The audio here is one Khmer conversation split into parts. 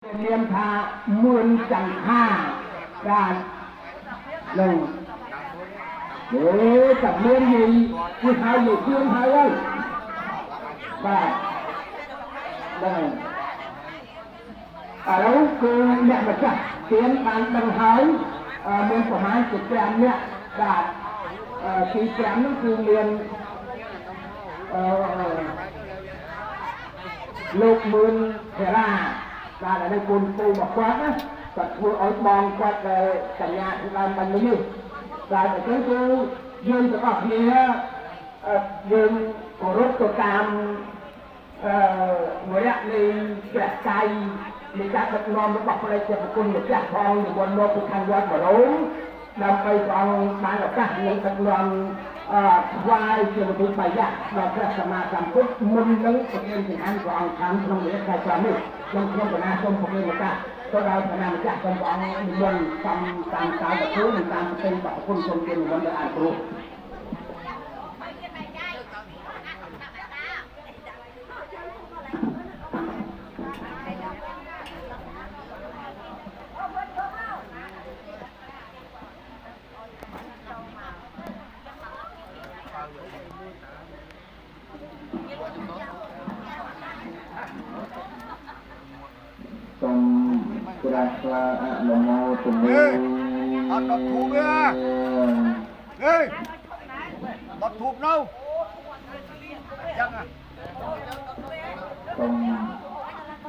เรียนทาเมืองจังห้าการลงเดี๋ยวจับเมืองยีผู้ชายอยู่เพื่อนไทยเลยแบบได้แล้วคือเนี่ยมันจะเขียนการดังหายเมืองประมาณจุดแกรมเนี่ยการที่แกรมนั่นคือเรียนโลกเมืองเทราการอะไรคุณปูบอกว่านะตัดหัวอ้อยมองกว่าสัญญาที่เราบันนี้การแต่ก็คือยืนจะออกนี้ยืนขอรบตัวตามหัวยักษ์ในแกะใจในการตัดนอนมาบอกอะไรจะเป็นคนหยุดยักษ์ทองอยู่บนโลกทางวัดบ่ล้มนำไปฟังมากับการในตัดนอนวายเกี่ยวกับไปยักษ์เราจะสมาสัมพุทธมุนนั้นเป็นเรื่องที่อันกองทำตรงนี้ใครจะไม่ลงทุนกับนาชมของเรื่องนี้ก็เราพนันจากกองกองมุนทำตามสายแบบนี้ตามเป็นแบบคนชมเก่งวันเดียร์อ่านครูKeraslah lemau tumbuh. Đọt thụp kìa. Đi. Đọt thụp đâu? Chăng à? Trong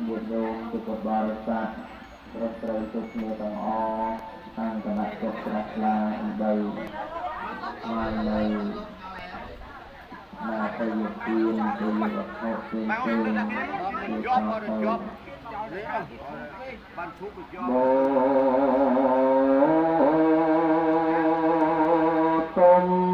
buồn đô cukup barasa terus semua tang o ang kena keraslah bay malai na kayyutin kayyut hokin kayyut Bồ Tông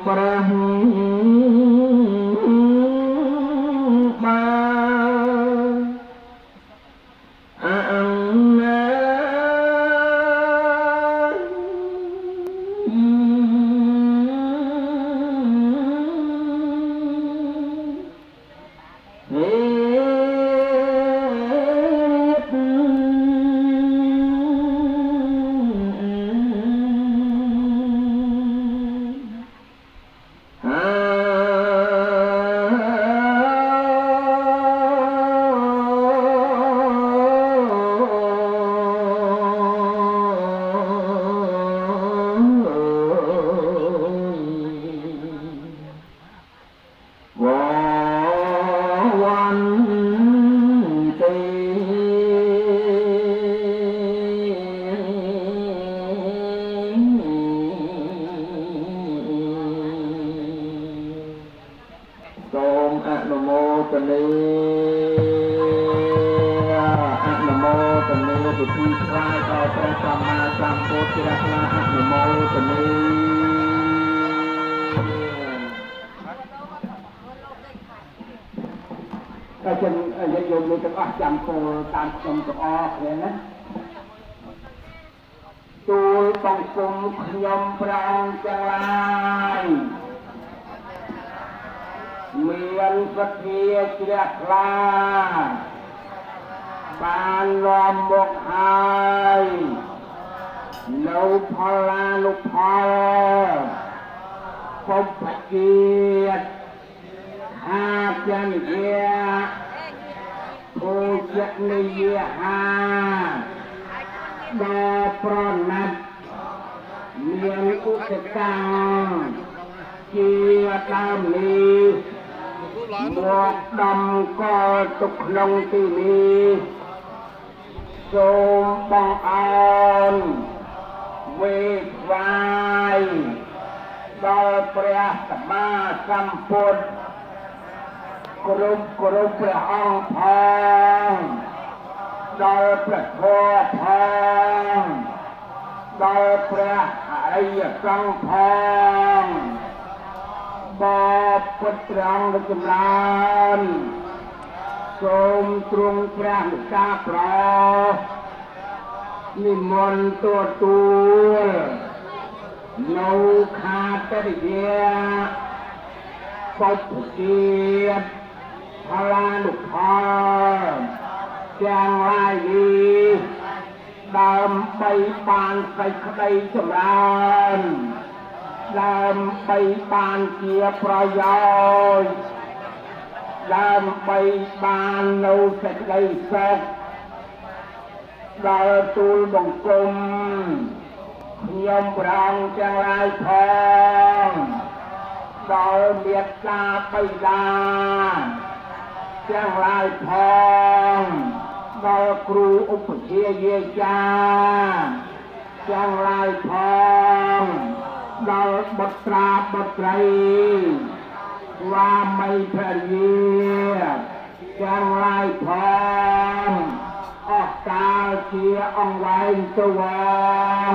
ព្រះបាចាំគោលតាមខ្ញុំទាំងអស់គ្នាណាទូលបង្គំខ្ញុំព្រះអង្គទាំងឡាយមានសទ្ធាជ្រះថ្លាបាននាំមកហើយនៅផលលានុផលពុព្វជាតិអាចារ្យគោចនិយាហាដល់ប្រណិតមានឧបកម្មជាដើមនេះមកដំកល់ទុកក្នុងទីនេះសូមបងអោនវេស្វាយដល់ព្រះសម្មាសម្ពុទ្ធគ្រប់ព្រះអង្គផងដល់ព្រះធម៌ផងដល់ព្រះអរិយសង្ឃផងបបពុទ្ធអង្គចម្រើនសូមទ្រង់ព្រះមេត្តាប្រោសនិមន្តទទួលនៅខាតរិយាពុទ្ធជាតិផលលានុផលទាំងឡាយនេះដើម្បីបានសេចក្តីចម្រើនដើម្បីបានជាប្រយោជន៍ដើម្បីបាននៅសេចក្តីសុខដល់ទូលបង្គំខ្ញុំព្រះអង្គទាំងឡាយផងដល់មេត្តាបិតាទាំងឡាយផងដល់គ្រូឧបជាយាចាទាំងឡាយផងដល់បុត្រាបុត្រីស្វាមីភរិយាទាំងឡាយផងអស់កាលជាអង្វែងទៅវង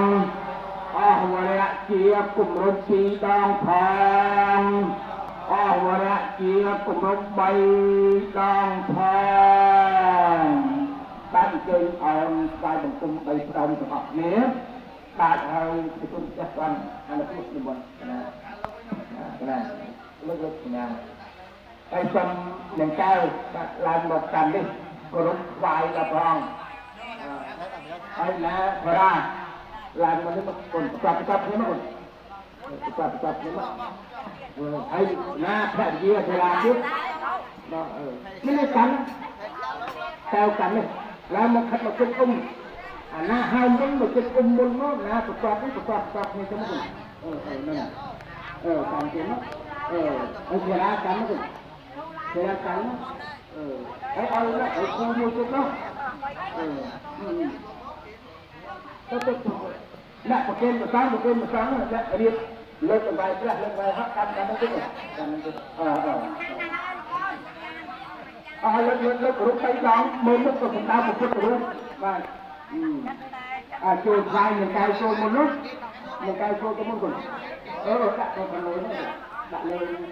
អស់វរៈជាគម្រប់ពីរដងផងអស់វរៈជាគម្រប់3ដងផងបានអញ្ជើញអោនស្វាយបង្គំ3ផ្ដុំទាំងអស់គ្នាបាទហើយទទួលចាស់បានអនុគ្រោះនិមន្តណាលើកញ៉ាំហើយសូមនឹងកៅបាទឡើងមកកាន់នេះគោរពថ្វាយដល់ព្រះអង្គហើយណាបារាឡើងមកនេះមកគុណប្រកាសគ្នាមកគុណប្រកាសគ្នាមកហើយណាភរិយាបារាទៀតដល់នេះកាន់កៅកាន់នេះឡើងមកខិតមកជិតអាណាហើយមុនមកជិតមុនមកណាប្រកាសនេះប្រកាសគ្នាទៅមកហ្នឹងកាន់ទៀតមកហើយបារាកាន់មកបារាកាន់ហើយឲ្យឲ្យគូមួយទៀតនោះទៅអ្នកប្រគិនម្សាំអ្នករៀបលើកទៅបាយព្រះលើកបាយហត់កាន់ទៅទៀតលើករូប3ដងមើលមុខទៅសម្ដៅពុទ្ធរូបបាទចូលខ្លាយនឹងកាយចូលមុននោះនឹងកាយចូលទៅមុនគុណ đặt con con lối này đặt lên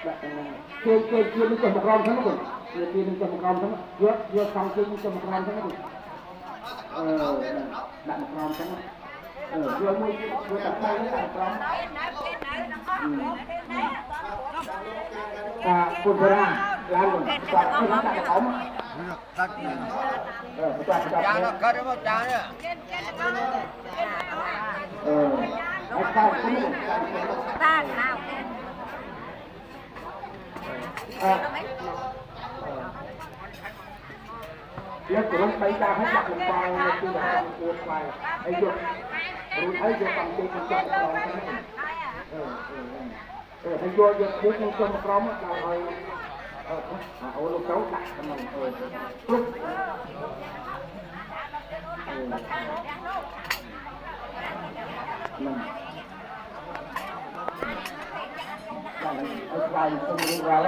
đặt kia nó cầm một con thế nó kia nó cầm một con thế nó vừa xong kia nó cầm một con thế nó đặt một con thế nó vừa tập tay nó đặt conคุณพระร้านหนึ่งจอดที่ร้านตัดผมจอด จานละคันได้มั้ยจานเนี่ย ไอ้ข้าวที่นี่ข้าวแล้วถึงไปดาวให้จับลงไปคือแบบปวดไปไอ้หยดรู้ไอ้หยดฝั่งตีมันจับลงไปให้โยนโยนคุกมันจมกรอมเราเอาลูกเต้าตักมันปุ๊บมันเอาไปตรงนี้แล้ว